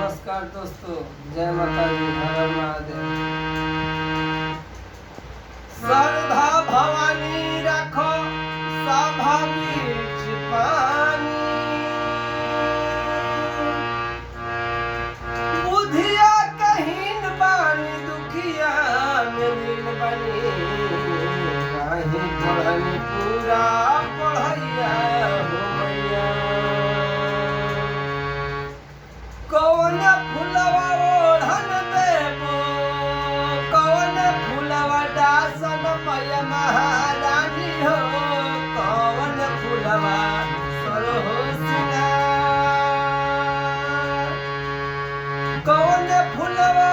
नमस्कार दोस्तों, जय माता दी, हर हर महादेव। श्रद्धा भवानी रखो सभा बीच पानी, बुधिया कहीन बानी दुखिया में लीन बनी, काहे पढ़नी पूरा पढ़ैया हो मैया। कौन फुलवा ओढ़न देबो, कौन फुलवा दासन मैया महारानी हो, कौन फुलवा सरहो सिंगार, कौन फुलवा